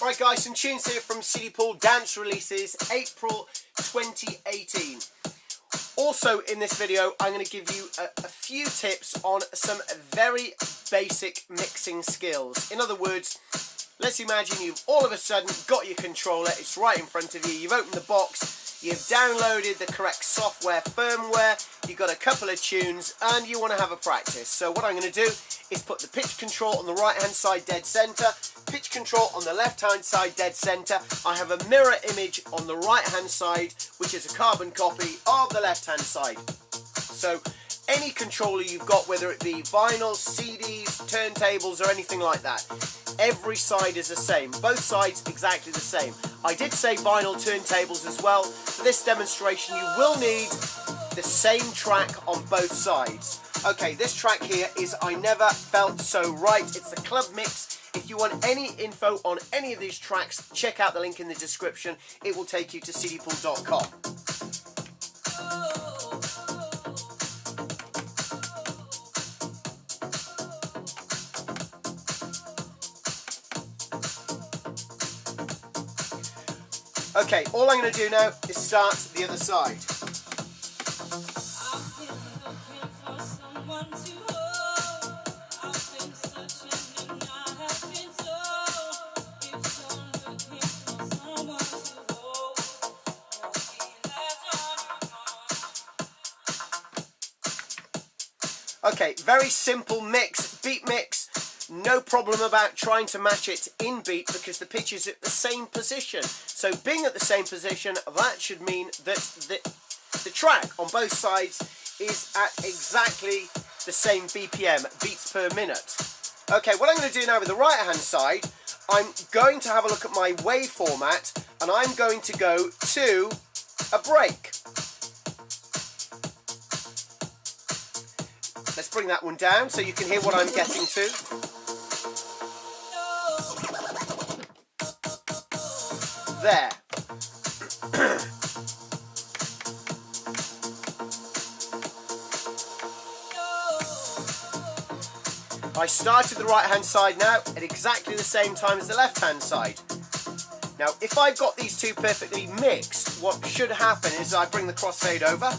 Right guys, some tunes here from CD Pool Dance Releases, April 2018. Also in this video, I'm going to give you a few tips on some very basic mixing skills. In other words, let's imagine you've all of a sudden got your controller, it's right in front of you, you've opened the box, you've downloaded the correct software, firmware, you've got a couple of tunes and you want to have a practice. So what I'm going to do is put the pitch control on the right hand side dead center, pitch control on the left hand side dead center. I have a mirror image on the right hand side which is a carbon copy of the left hand side. So any controller you've got, whether it be vinyl, CDs, turntables or anything like that, every side is the same. Both sides exactly the same. I did say vinyl turntables as well. For this demonstration you will need the same track on both sides. Okay, this track here is I Never Felt So Right. It's the club mix. If you want any info on any of these tracks, check out the link in the description. It will take you to cdpool.com. Okay, all I'm going to do now is start the other side. Okay, very simple mix, beat mix, no problem about trying to match it in beat because the pitch is at the same position. So being at the same position, that should mean that the track on both sides is at exactly the same BPM, beats per minute. Okay, what I'm going to do now with the right hand side, I'm going to have a look at my wave format and I'm going to go to a break. Let's bring that one down so you can hear what I'm getting to. There. I started the right hand side now at exactly the same time as the left hand side. Now if I've got these two perfectly mixed, what should happen is I bring the crossfade over.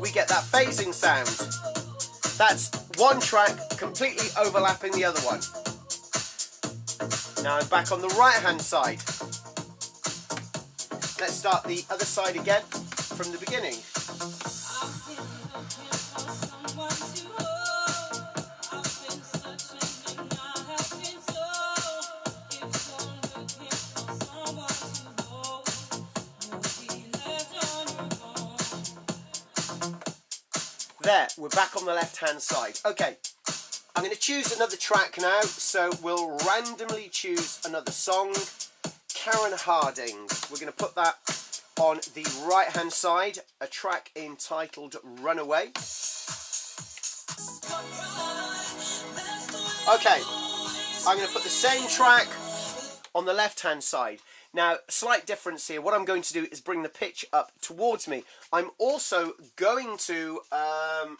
We get that phasing sound. That's one track completely overlapping the other one. Now I'm back on the right hand side. Let's start the other side again from the beginning. There, we're back on the left hand side. Okay, I'm going to choose another track now, so we'll randomly choose another song. Karen Harding, we're going to put that on the right hand side, a track entitled Runaway. Okay, I'm going to put the same track on the left hand side. Now, slight difference here. What I'm going to do is bring the pitch up towards me. I'm also going to,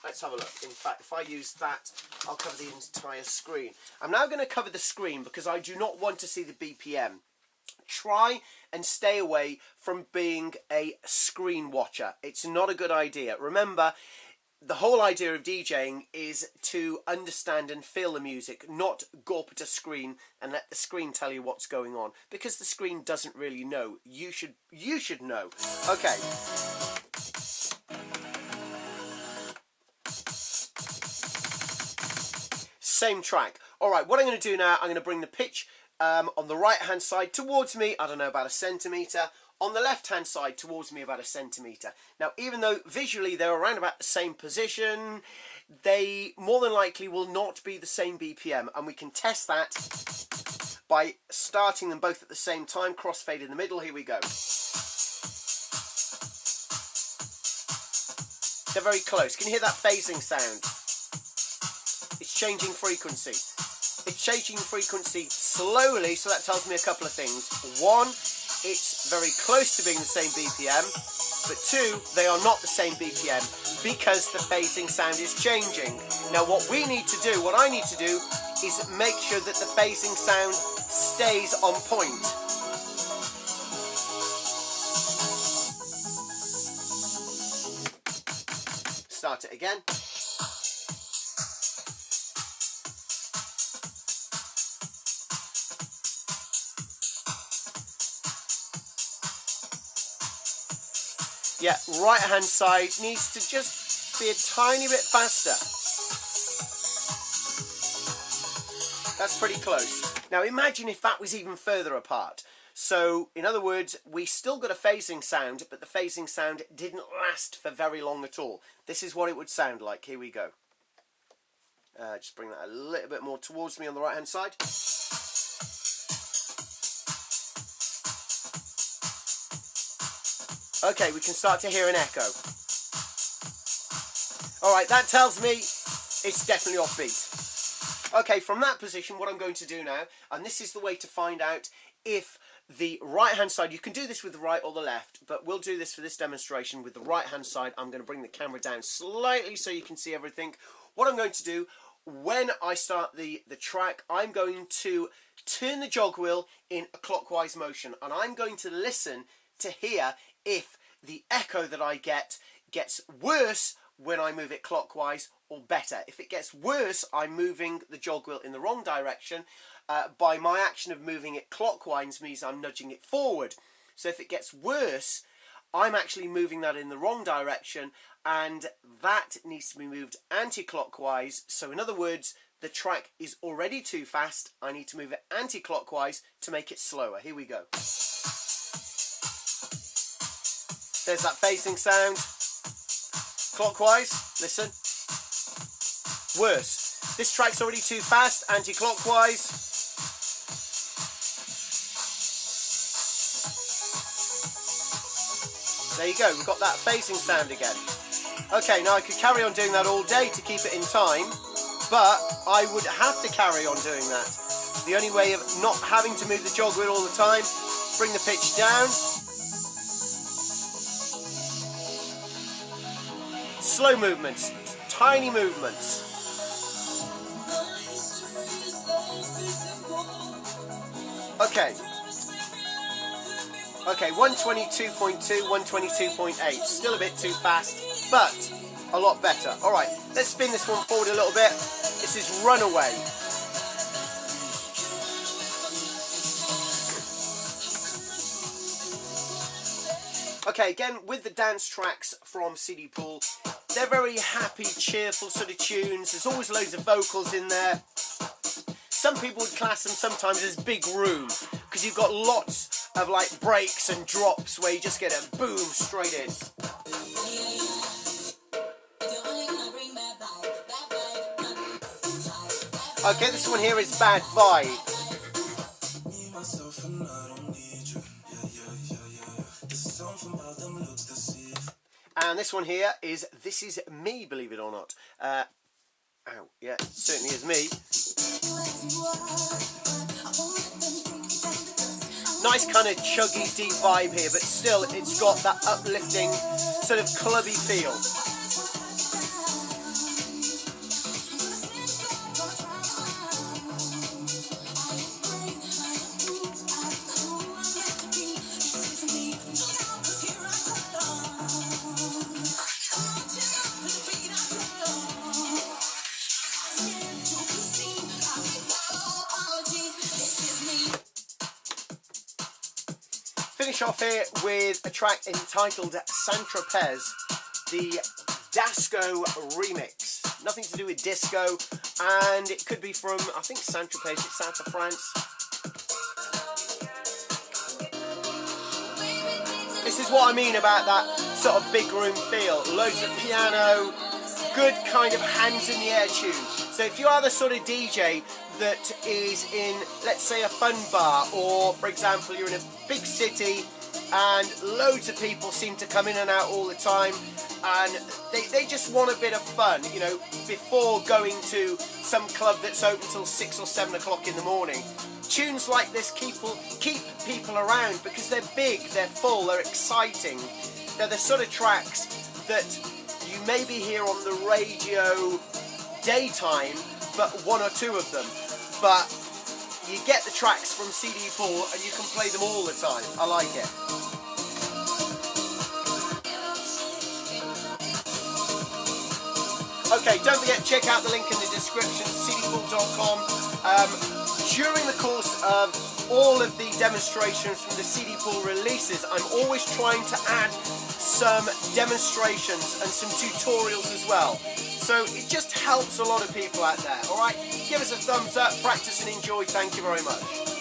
let's have a look. In fact, if I use that, I'll cover the entire screen. I'm now going to cover the screen because I do not want to see the BPM. Try and stay away from being a screen watcher. It's not a good idea. Remember, the whole idea of DJing is to understand and feel the music, not gawp at a screen and let the screen tell you what's going on, because the screen doesn't really know. You should know. Okay. Same track. All right, what I'm going to do now, I'm going to bring the pitch on the right hand side towards me, I don't know, about 1 centimetre. On the left hand side towards me about 1 centimetre. Now even though visually they're around about the same position, they more than likely will not be the same BPM, and we can test that by starting them both at the same time. Crossfade in the middle, here we go. They're very close. Can you hear that phasing sound? It's changing frequency. It's changing frequency slowly, so that tells me a couple of things. One, it's very close to being the same BPM, but two, they are not the same BPM. because the phasing sound is changing. Now what we need to do, what I need to do, is make sure that the phasing sound stays on point. Start it again. Yeah, right hand side needs to just be a tiny bit faster. That's pretty close. Now imagine if that was even further apart. So, in other words, we still got a phasing sound, but the phasing sound didn't last for very long at all. This is what it would sound like. Here we go. Just bring that a little bit more towards me on the right hand side. Okay, we can start to hear an echo. Alright, that tells me it's definitely offbeat. Okay, from that position, what I'm going to do now, and this is the way to find out if the right hand side, you can do this with the right or the left, but we'll do this for this demonstration with the right hand side. I'm going to bring the camera down slightly so you can see everything. What I'm going to do, when I start the track, I'm going to turn the jog wheel in a clockwise motion, and I'm going to listen to hear if the echo that I get gets worse when I move it clockwise or better. If it gets worse, I'm moving the jog wheel in the wrong direction. By my action of moving it clockwise means I'm nudging it forward. So if it gets worse, I'm actually moving that in the wrong direction, and that needs to be moved anti-clockwise. So in other words, the track is already too fast. I need to move it anti-clockwise to make it slower. Here we go. There's that phasing sound. Clockwise, listen. Worse. This track's already too fast, anti-clockwise. There you go, we've got that phasing sound again. Okay, now I could carry on doing that all day to keep it in time, but I would have to carry on doing that. The only way of not having to move the jog wheel all the time, bring the pitch down. Slow movements, tiny movements. Okay. Okay, 122.2, 122.8. Still a bit too fast, but a lot better. Alright, let's spin this one forward a little bit. This is Runaway. Okay, again, with the dance tracks from CD Pool, they're very happy, cheerful sort of tunes. There's always loads of vocals in there. Some people would class them sometimes as big room, because you've got lots of like breaks and drops where you just get a boom straight in. Okay, this one here is Bad Vibe. And this one here is This Is Me, believe it or not. Ow, yeah, it certainly is me. Nice kind of chuggy, deep vibe here, but still it's got that uplifting, sort of clubby feel. Finish off here with a track entitled Saint-Tropez, the Dasco remix. Nothing to do with disco, and it could be from, I think, Saint-Tropez, it's south of France. This is what I mean about that sort of big room feel. Loads of piano, good kind of hands in the air tune. So if you are the sort of DJ that is in, let's say, a fun bar, or for example you're in a big city and loads of people seem to come in and out all the time, and they just want a bit of fun, you know, before going to some club that's open till 6 or 7 o'clock in the morning. Tunes like this keep people around because they're big, they're full, they're exciting. They're the sort of tracks that you you maybe hear on the radio daytime, but one or two of them. But you get the tracks from CD pool and you can play them all the time. I like it. Okay, don't forget, check out the link in the description, cdpool.com. During the course of all of the demonstrations from the CD pool releases, I'm always trying to add some demonstrations and some tutorials as well. So it just helps a lot of people out there. Alright, give us a thumbs up, practice and enjoy. Thank you very much.